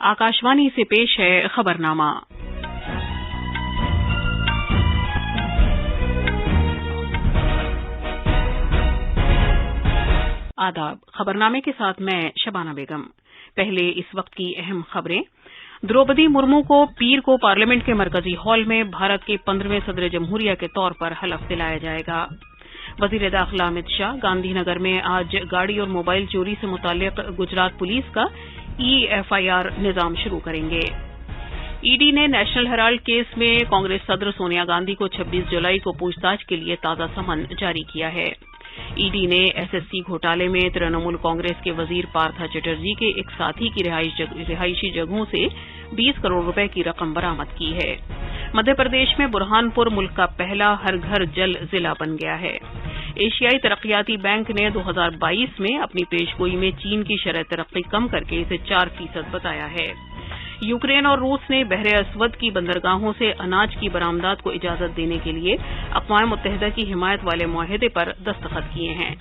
आकाशवाणी से पेश है खबरनामा। आदाब। खबरनामे के साथ मैं शबाना बेगम। पहले इस वक्त की अहम खबरें। द्रौपदी मुर्मू को पीर को पार्लियामेंट के मरकजी हॉल में भारत के 15वें सदर जमहूरिया के तौर पर हलफ दिलाया जाएगा। वजीर दाखिला अमित शाह गांधी नगर में आज गाड़ी और मोबाइल चोरी से मुताल्लिक गुजरात पुलिस का EFIR निजाम शुरू करेंगे। ईडी ने नेशनल हेराल्ड केस में कांग्रेस सदर सोनिया गांधी को 26 जुलाई को पूछताछ के लिए ताज़ा समन जारी किया है। ईडी ने SSC घोटाले में तृणमूल कांग्रेस के वजीर पार्था चटर्जी के एक साथी की रिहायशी जगहों से 20 करोड़ रुपए की रकम बरामद की है। मध्य प्रदेश में बुरहानपुर मुल्क का पहला हर घर जल जिला बन गया है। एशियाई तरक्याती बैंक ने 2022 में अपनी पेशगोई में चीन की शरह तरक्की कम करके इसे 4% बताया है। यूक्रेन और रूस ने बहरे अस्वद की बंदरगाहों से अनाज की बरामदात को इजाजत देने के लिए अक़वाम मुत्तहिदा की हिमायत वाले मुआहदे पर दस्तखत किए हैं।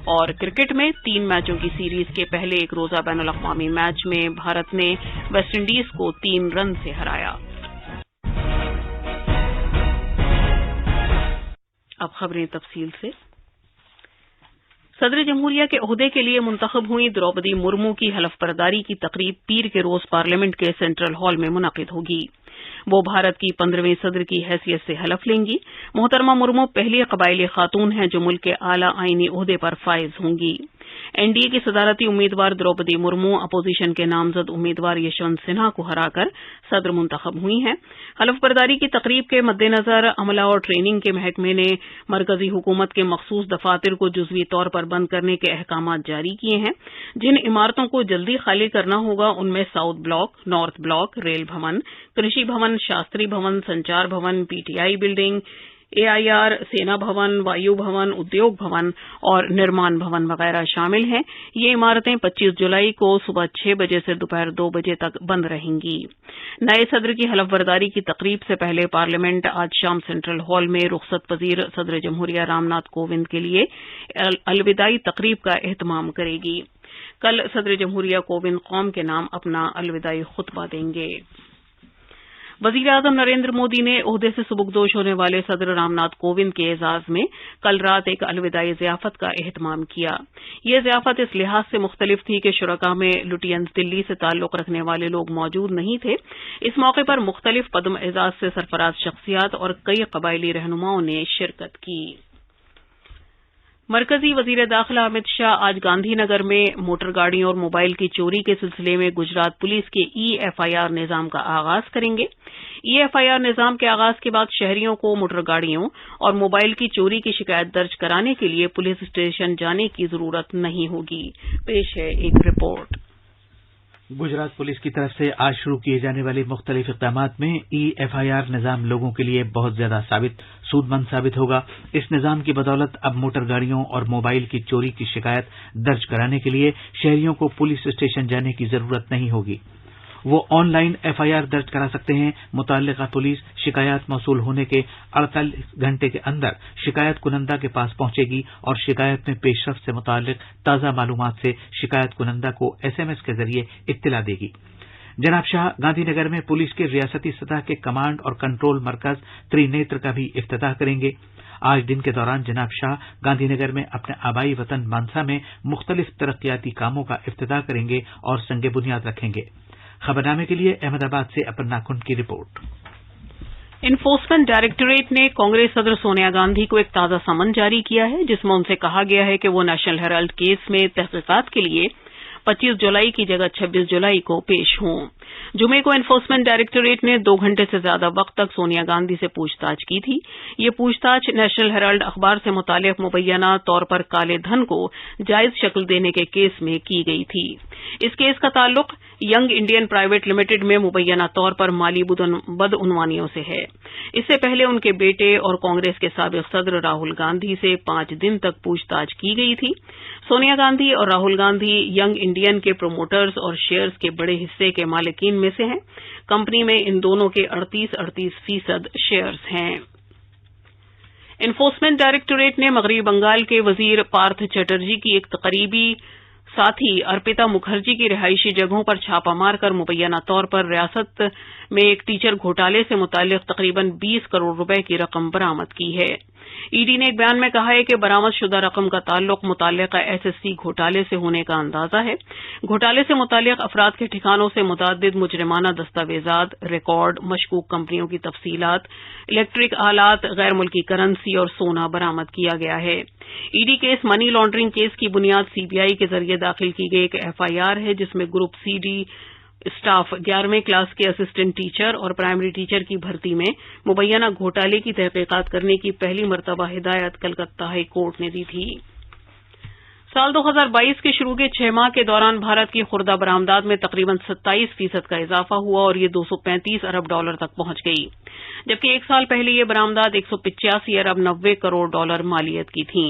और क्रिकेट में 3 मैचों की सीरीज के पहले एक रोजा बैनुल अक़वामी मैच में भारत ने वेस्टइंडीज को 3 रन से हराया। अब खबरें तफसील से। सदर जमहूरिया के ओहदे के लिए मुंतखब हुई द्रौपदी मुर्मू की हलफबरदारी की तकरीब पीर के रोज पार्लियामेंट के सेंट्रल हॉल में मुनक़िद होगी। वो भारत की 15वें सदर की हैसियत से हलफ लेंगी। मोहतरमा मुर्मू पहली कबायली खातून हैं जो मुल्क के आला आईनी ओहदे पर फाइज होंगी। एनडीए की सदारती उम्मीदवार द्रौपदी मुर्मू अपोजिशन के नामजद उम्मीदवार यशवंत सिन्हा को हराकर सदर मुंतखब हुई हैं। हलफबरदारी की तकरीब के मद्देनजर अमला और ट्रेनिंग के महकमे ने मरकजी हुकूमत के मखसूस दफातर को जुज़वी तौर पर बंद करने के अहकामात जारी किए हैं। जिन इमारतों को जल्दी खाली करना होगा उनमें south block, north block, rail भवन, कृषि भवन, शास्त्री भवन, संचार भवन, PTI बिल्डिंग, AIR, सेना भवन, वायु भवन, उद्योग भवन और निर्माण भवन वगैरह शामिल हैं। ये इमारतें 25 जुलाई को सुबह 6 बजे से दोपहर 2 बजे तक बंद रहेंगी। नए सदर की हलफबरदारी की तकरीब से पहले पार्लियामेंट आज शाम सेंट्रल हॉल में रुखसत पजीर सदर जमहूरिया रामनाथ कोविंद के लिए अलविदाई तकरीब का एहतमाम करेगी। कल सदर जमहूरिया कोविंद कौम के नाम अपना अलविदाई खुतबा देंगे। वजीर आजम नरेंद्र मोदी ने ओहदे से सुबुकदोश होने वाले सदर रामनाथ कोविंद के एजाज में कल रात एक अलविदाई ज़ियाफत का एहतमाम किया। ये ज़ियाफत इस लिहाज से मुख्तलिफ थी कि शुरका में लुटियंस दिल्ली से ताल्लुक रखने वाले लोग मौजूद नहीं थे। इस मौके पर मुख्तलिफ पद्म एजाज से सरफराज शख्सियात और कई कबायली रहनुमाओं ने शिरकत की। मरकजी वजीर दाखिला अमित शाह आज गांधी नगर में मोटर गाड़ियों और मोबाइल की चोरी के सिलसिले में गुजरात पुलिस के EFIR निजाम का आगाज करेंगे। EFIR निजाम के आगाज के बाद शहरियों को मोटर गाड़ियों और मोबाइल की चोरी की शिकायत दर्ज कराने के लिए पुलिस स्टेशन जाने की जरूरत नहीं होगी। पेश है एक रिपोर्ट। गुजरात पुलिस की तरफ से आज शुरू किए जाने वाले मुख्तलिफ इक़दामात में EFIR निजाम लोगों के लिए बहुत ज्यादा सूदमंद साबित होगा। इस निजाम की बदौलत अब मोटर गाड़ियों और मोबाइल की चोरी की शिकायत दर्ज कराने के लिए शहरियों को पुलिस स्टेशन जाने की जरूरत नहीं होगी। वो ऑनलाइन FIR दर्ज करा सकते हैं। मुतल्लिका पुलिस शिकायत मौसूल होने के 48 घंटे के अंदर शिकायत कुनंदा के पास पहुंचेगी और शिकायत में पेशरफ से मुताल्लिक ताज़ा मालूमात से शिकायत कुनंदा को SMS के जरिए इत्तिला देगी। जनाब शाह गांधी नगर में पुलिस के रियासती सतह के कमांड और कंट्रोल मरकज त्रिनेत्र का भी इफ्तिताह करेंगे। आज दिन के दौरान जनाब शाह गांधी नगर में अपने आबाई वतन मानसा में मुख्तलिफ तरक्याती कामों का इफ्तिताह करेंगे और संगे बुनियाद रखेंगे। खबरनामे के लिए अहमदाबाद से अपर्णा कुंड की रिपोर्ट। इन्फोर्समेंट डायरेक्टोरेट ने कांग्रेस सदर सोनिया गांधी को एक ताज़ा समन जारी किया है जिसमें उनसे कहा गया है कि वो नेशनल हेराल्ड केस में तहकीकात के लिए 25 जुलाई की जगह 26 जुलाई को पेश हों। जुमे को एनफोर्समेंट डायरेक्टोरेट ने 2 घंटे से ज्यादा वक्त तक सोनिया गांधी से पूछताछ की थी। ये पूछताछ नेशनल हेराल्ड अखबार से मुताल्लिक मुबैना तौर पर काले धन को जायज शक्ल देने के केस में की गई थी। इस केस का ताल्लुक यंग इंडियन प्राइवेट लिमिटेड में मुबैना तौर पर माली बदउनवानियों से है। इससे पहले उनके बेटे और कांग्रेस के साबिक सदर राहुल गांधी से 5 दिन तक पूछताछ की गई थी। सोनिया गांधी और राहुल गांधी यंग इंडियन के प्रोमोटर्स और शेयर्स के बड़े हिस्से के मालिकीन में से हैं। कंपनी में इन दोनों के 38% शेयर्स हैं। एनफोर्समेंट डायरेक्टोरेट ने मगरबी बंगाल के वजीर पार्थ चटर्जी की एक तकरीबी साथ ही अर्पिता मुखर्जी की रिहायशी जगहों पर छापा मारकर मुबैना तौर पर रियासत में एक टीचर घोटाले से मुताल्लिक तकरीबन 20 करोड़ रुपए की रकम बरामद की है। ईडी ने एक बयान में कहा है कि बरामदशुदा रकम का ताल्लुक मुतल्लिका एसएससी घोटाले से होने का अंदाजा है। घोटाले से मुतल्लिक अफराद के ठिकानों से मुतअद्दिद मुजरिमाना दस्तावेजात, रिकॉर्ड, मशकूक कंपनियों की तफसीलात, इलेक्ट्रिक आलात, गैर मुल्की करेंसी और सोना बरामद किया गया है। ईडी के इस मनी लॉन्ड्रिंग केस की बुनियाद सीबीआई के जरिए दाखिल की गई एक एफआईआर है, जिसमें ग्रुप सीडी स्टाफ 11वें क्लास के असिस्टेंट टीचर और प्राइमरी टीचर की भर्ती में मुबैना घोटाले की तहकीकात करने की पहली मर्तबा हिदायत कलकत्ता हाई कोर्ट ने दी थी। साल 2022 के शुरू के 6 माह के दौरान भारत की खुर्दा बरामदात में तकरीबन 27% का इजाफा हुआ और ये $235 अरब तक पहुंच गई, जबकि एक साल पहले ये बरामदात 185 अरब 90 करोड़ मालियत की थी।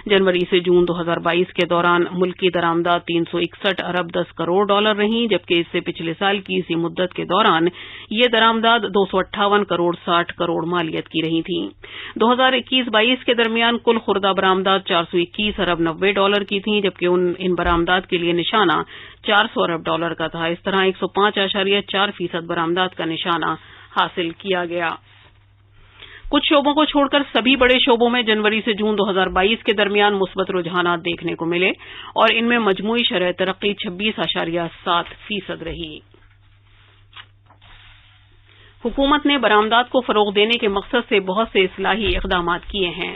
जनवरी से जून 2022 के दौरान मुल्क की दरामदात 361 अरब 10 करोड़ रहीं, जबकि इससे पिछले साल की इसी मुद्दत के दौरान ये दरामदात 258 करोड़ 60 करोड़ मालियत की रही थी। 2021-22 के दरमियान कुल खुर्दा बरामदात 421 अरब 90 की थी, जबकि इन बरामदात के लिए निशाना 400 अरब का था। इस तरह 105.4% बरामदात का निशाना हासिल किया गया। कुछ शोबों को छोड़कर सभी बड़े शोबों में जनवरी से जून 2022 के दरमियान मुस्बत रुझानात देखने को मिले और इनमें मजमूई शरह तरक्की 26.7% रही। हुकूमत ने बरामदात को फरोग देने के मकसद से बहुत से इस्लाही इक़दामात किए हैं।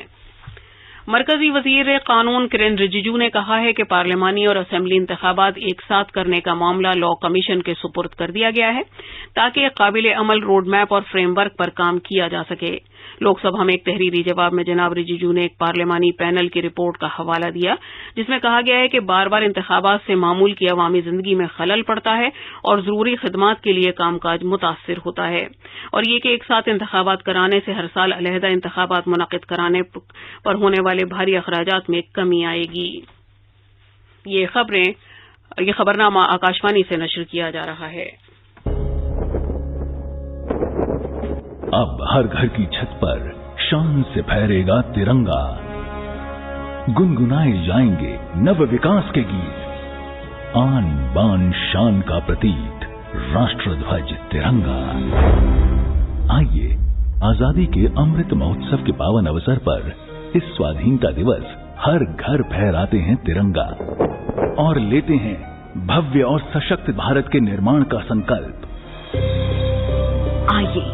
मरकजी वजीर कानून किरेन रिजिजू ने कहा है कि पार्लिमानी और असेंबली इंतखाबात एक साथ करने का मामला लॉ कमीशन के सुपुर्द कर दिया गया है, ताकि काबिल अमल रोड मैप और फ्रेमवर्क पर काम किया जा सके। लोकसभा में एक तहरीरी जवाब में जनाब रिजिजू ने एक पार्लिमानी पैनल की रिपोर्ट का हवाला दिया, जिसमें कहा गया है कि बार बार इंतखाबात से मामूल की अवामी जिंदगी में खलल पड़ता है और जरूरी खिदमात के लिए कामकाज मुतासिर होता है, और ये कि एक साथ इंतखाबात कराने से हर साल अलहदा इंतखाबात मुनक्किद कराने पर होने वाले भारी अखराजात में कमी आएगी। ये खबरनामा आकाशवाणी से नशर किया जा रहा है। अब हर घर की छत पर शान से फहरेगा तिरंगा, गुनगुनाए जाएंगे नव विकास के गीत, आन बान शान का प्रतीक राष्ट्रध्वज तिरंगा। आइए आजादी के अमृत महोत्सव के पावन अवसर पर इस स्वाधीनता दिवस हर घर फहराते हैं तिरंगा और लेते हैं भव्य और सशक्त भारत के निर्माण का संकल्प। आइए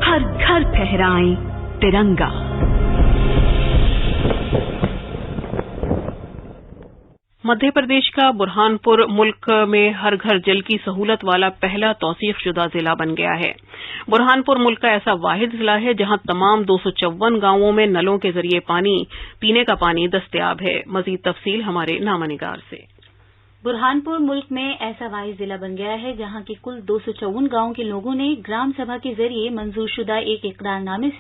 हर घर फहराएं तिरंगा। मध्य प्रदेश का बुरहानपुर मुल्क में हर घर जल की सहूलत वाला पहला तौसीफ-शुदा जिला बन गया है। बुरहानपुर मुल्क का ऐसा वाहिद जिला है जहां तमाम 254 गांवों में नलों के जरिए पीने का पानी दस्तयाब है। मजीद तफसील हमारे नामानिगार से। बुरहानपुर मुल्क में ऐसा वाहिद जिला बन गया है जहां के कुल 254 गांवों के लोगों ने ग्राम सभा के जरिए मंजूरशुदा एक इकरारनामे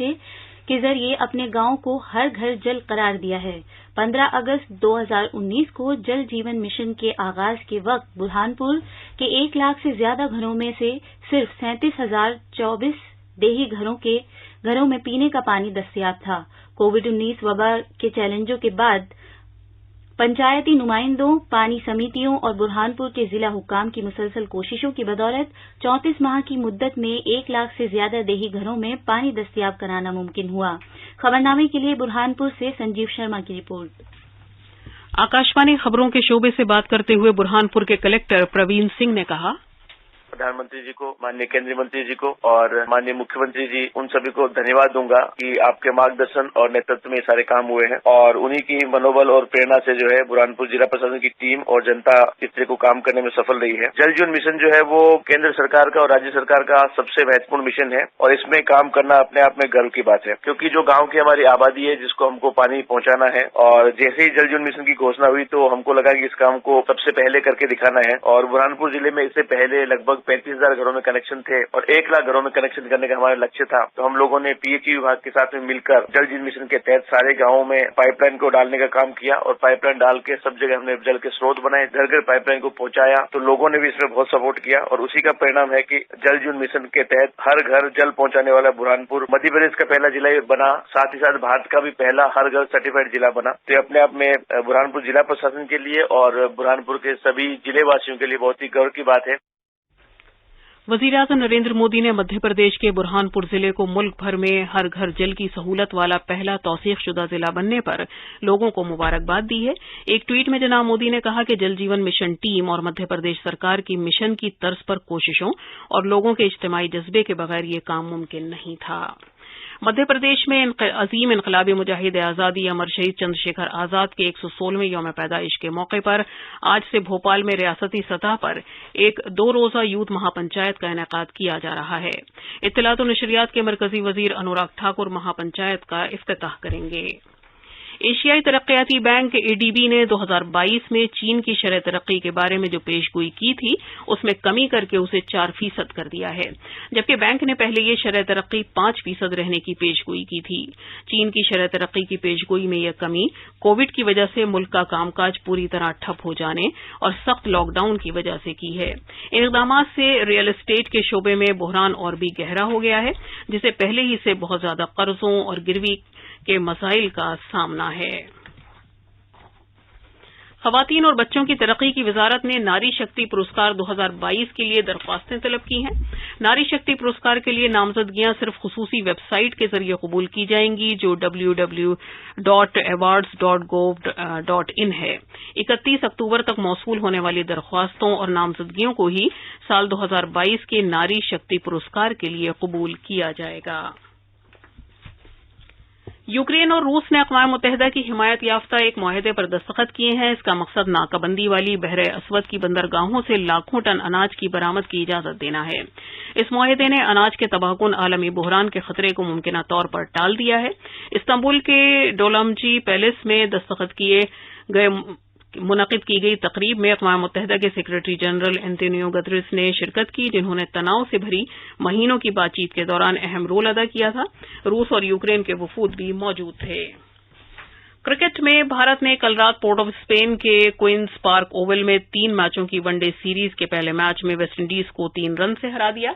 के जरिए अपने गांव को हर घर जल करार दिया है। 15 अगस्त 2019 को जल जीवन मिशन के आगाज के वक्त बुरहानपुर के 1 लाख से ज्यादा घरों में से सिर्फ 37,024 देही घरों में पीने का पानी दस्तयाब था। कोविड-19 वबा के चैलेंजों के बाद पंचायती नुमाइंदों, पानी समितियों और बुरहानपुर के जिला हुक्काम की मुसलसल कोशिशों की बदौलत 34 माह की मुद्दत में 1 लाख से ज्यादा देही घरों में पानी दस्तयाब कराना मुमकिन हुआ। खबरनामे के लिए बुरहानपुर से संजीव शर्मा की रिपोर्ट। आकाशवाणी खबरों के शोबे से बात करते हुए बुरहानपुर के कलेक्टर प्रवीण सिंह ने कहा, प्रधानमंत्री जी को, माननीय केंद्रीय मंत्री जी को और माननीय मुख्यमंत्री जी, उन सभी को धन्यवाद दूंगा कि आपके मार्गदर्शन और नेतृत्व में सारे काम हुए हैं और उन्हीं की मनोबल और प्रेरणा से जो है बुरहानपुर जिला प्रशासन की टीम और जनता इस तरह को काम करने में सफल रही है। जल जीवन मिशन जो है वो केंद्र सरकार का और राज्य सरकार का सबसे महत्वपूर्ण मिशन है और इसमें काम करना अपने आप में गर्व की बात है, क्योंकि जो गाँव की हमारी आबादी है जिसको हमको पानी पहुंचाना है, और जैसे ही जल जीवन मिशन की घोषणा हुई तो हमको लगा कि इस काम को सबसे पहले करके दिखाना है। और बुरहानपुर जिले में इससे पहले लगभग लगभग 35,000 घरों में कनेक्शन थे और 1 लाख घरों में कनेक्शन करने का हमारा लक्ष्य था। तो हम लोगों ने पीएचई विभाग के साथ में मिलकर जल जीवन मिशन के तहत सारे गांवों में पाइपलाइन को डालने का काम किया और पाइपलाइन डाल के सब जगह हमने जल के स्रोत बनाए, घर घर पाइपलाइन को पहुंचाया। तो लोगों ने भी इसमें बहुत सपोर्ट किया और उसी का परिणाम है कि जल जीवन मिशन के तहत हर घर जल पहुंचाने वाला बुरहानपुर मध्य प्रदेश का पहला जिला बना, साथ ही साथ भारत का भी पहला हर घर सर्टिफाइड जिला बना। तो अपने आप में बुरहानपुर जिला प्रशासन के लिए और बुरहानपुर के सभी जिले वासियों के लिए बहुत ही गर्व की बात है। वजीर-ए-आज़म नरेंद्र मोदी ने मध्य प्रदेश के बुरहानपुर जिले को मुल्क भर में हर घर जल की सहूलत वाला पहला तौसीक़शुदा जिला बनने पर लोगों को मुबारकबाद दी है। एक ट्वीट में जनाब मोदी ने कहा कि जल जीवन मिशन टीम और मध्य प्रदेश सरकार की मिशन की तर्ज पर कोशिशों और लोगों के इज्तिमाई जज्बे के बगैर ये काम मुमकिन नहीं था। मध्य प्रदेश में अजीम इनकलाबी मुजाहिद आजादी अमर शहीद चंद्रशेखर आजाद के 116वें यौम पैदाइश के मौके पर आज से भोपाल में रियासती सतह पर एक 2 रोजा यूथ महापंचायत का इनेकाद किया जा रहा है। इत्तलात और नशरियात के मरकजी वजीर अनुराग ठाकुर महापंचायत का इफ्तिताह करेंगे। एशियाई तरक्याती बैंक एडीबी ने 2022 में चीन की शरह तरक्की के बारे में जो पेशगोई की थी उसमें कमी करके उसे 4% कर दिया है, जबकि बैंक ने पहले ये शरह तरक्की 5% रहने की पेशगोई की थी। चीन की शरह तरक्की की पेशगोई में यह कमी कोविड की वजह से मुल्क का कामकाज पूरी तरह ठप हो जाने और सख्त लॉकडाउन की वजह से की है। इन इक़दामात से रियल एस्टेट के शोबे में बहरान और भी गहरा हो गया है, जिसे पहले ही से बहुत ज्यादा कर्जों और गिरवी के मसाइल का सामना है। ख़वातीन और बच्चों की तरक्की की वजारत ने नारी शक्ति पुरस्कार 2022 के लिए दरख्वास्तें तलब की हैं। नारी शक्ति पुरस्कार के लिए नामजदगियां सिर्फ खुसूसी वेबसाइट के जरिए कबूल की जाएंगी जो www.awards.gov.in है। 31 अक्टूबर तक मौसूल होने वाली दरख्वास्तों और नामजदगियों को ही साल 2022 के नारी शक्ति पुरस्कार के लिए कबूल किया जाएगा। यूक्रेन और रूस ने अक़वाम मुत्तहिदा की हिमायत याफ्ता एक मुआहदे पर दस्तखत किए हैं। इसका मकसद नाकाबंदी वाली बहरे अस्वद की बंदरगाहों से लाखों टन अनाज की बरामद की इजाजत देना है। इस मुआहदे ने अनाज के तबाहकुन आलमी बहरान के खतरे को मुमकिना तौर पर टाल दिया है। इस्तांबुल के डोलमजी पैलेस में दस्तखत किए गए मुनक़िद की गई तकरीब में अक़वाम मुत्तहिदा के सेक्रेटरी जनरल एंटोनियो गुतेरेस ने शिरकत की, जिन्होंने तनाव से भरी महीनों की बातचीत के दौरान अहम रोल अदा किया था। रूस और यूक्रेन के वफूद भी मौजूद थे। क्रिकेट में भारत ने कल रात पोर्ट ऑफ स्पेन के क्वींस पार्क ओवल में 3 मैचों की वनडे सीरीज के पहले मैच में वेस्टइंडीज को 3 रन से हरा दिया।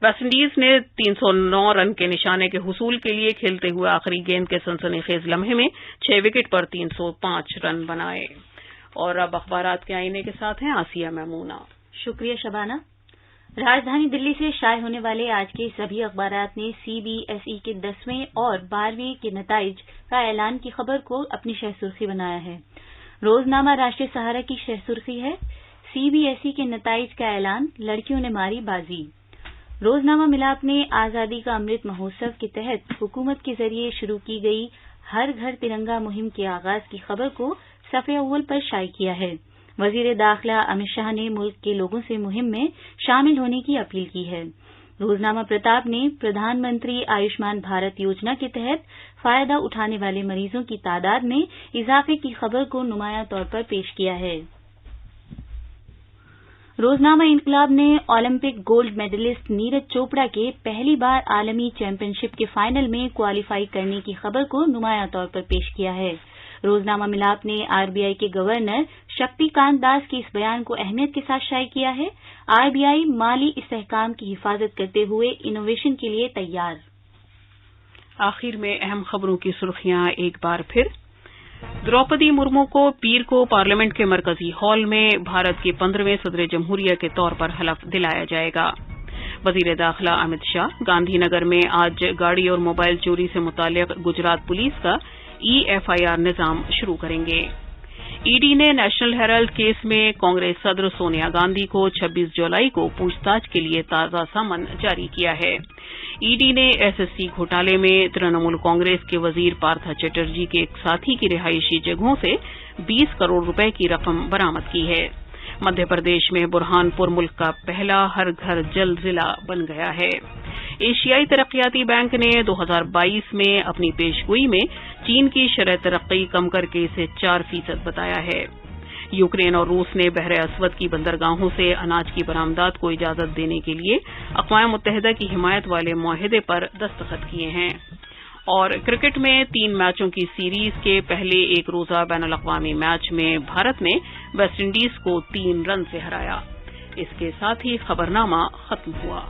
वेस्टइंडीज ने 309 रन के निशाने के हुसूल के लिए खेलते हुए आखिरी गेंद के सनसनीखेज लम्हे में 6 विकेट पर 305 रन बनाए। और अब अखबारात के आईने के साथ हैं आसिया मैमूना। शुक्रिया शबाना। राजधानी दिल्ली से शाये होने वाले आज के सभी अखबारात ने सीबीएसई के 10वें और 12वें के नताइज का ऐलान की खबर को अपनी शह सुर्खी बनाया है। रोजनामा राष्ट्रीय सहारा की शह सुर्खी है, सीबीएसई के नताइज का ऐलान, लड़कियों ने मारी बाजी। रोजनामा मिलाप ने आजादी का अमृत महोत्सव के तहत हुकूमत के जरिए शुरू की गई हर घर तिरंगा मुहिम के आगाज की खबर को सफ़े अव्वल पर शाये किया है। वजीर दाखिला अमित शाह ने मुल्क के लोगों से मुहिम में शामिल होने की अपील की है। रोजनामा प्रताप ने प्रधानमंत्री आयुष्मान भारत योजना के तहत फायदा उठाने वाले मरीजों की तादाद में इजाफे की खबर को नुमायां तौर पर पेश किया है। रोजनामा इनकलाब ने Olympic gold medallist Neeraj Chopra के पहली बार आलमी चैंपियनशिप के फाइनल में क्वालीफाई करने की खबर को नुमायां तौर पर पेश किया है। रोजनामा मिलाप ने आरबीआई के गवर्नर शक्तिकांत दास के इस बयान को अहमियत के साथ शाये किया है। आरबीआई माली इस्तेहकाम की हिफाजत करते हुए इनोवेशन के लिए तैयार। आखिर में अहम खबरों की सुर्खियां एक बार फिर। द्रौपदी मुर्मू को पीर को पार्लियामेंट के मरकजी हॉल में भारत के 15वें सदर जमहूरिया के तौर पर हलफ दिलाया जाएगा। वजीर दाखिला अमित शाह गांधीनगर में आज गाड़ी और मोबाइल चोरी से मुताल्लिक गुजरात पुलिस का EFIR निजाम शुरू करेंगे। ईडी ने नेशनल हेराल्ड केस में कांग्रेस सदर सोनिया गांधी को 26 जुलाई को पूछताछ के लिए ताजा समन जारी किया है। ईडी ने एसएससी घोटाले में तृणमूल कांग्रेस के वजीर पार्था चटर्जी के एक साथी की रिहायशी जगहों से 20 करोड़ रुपए की रकम बरामद की है। मध्य प्रदेश में बुरहानपुर मुल्क का पहला हर घर जल जिला बन गया है। एशियाई तरक्याती बैंक ने 2022 में अपनी पेशगोई में चीन की शरह तरक्की कम करके इसे 4% बताया है। यूक्रेन और रूस ने बहर असवद की बंदरगाहों से अनाज की बरामदात को इजाजत देने के लिए अक़वाम मुत्तहिदा की हिमायत वाले मुआहदे पर दस्तखत किए हैं। और क्रिकेट में 3 मैचों की सीरीज के पहले एक रोजा बैनुल अक़वामी मैच में भारत ने वेस्टइंडीज को 3 रन से हराया। इसके साथ ही खबरनामा खत्म हुआ।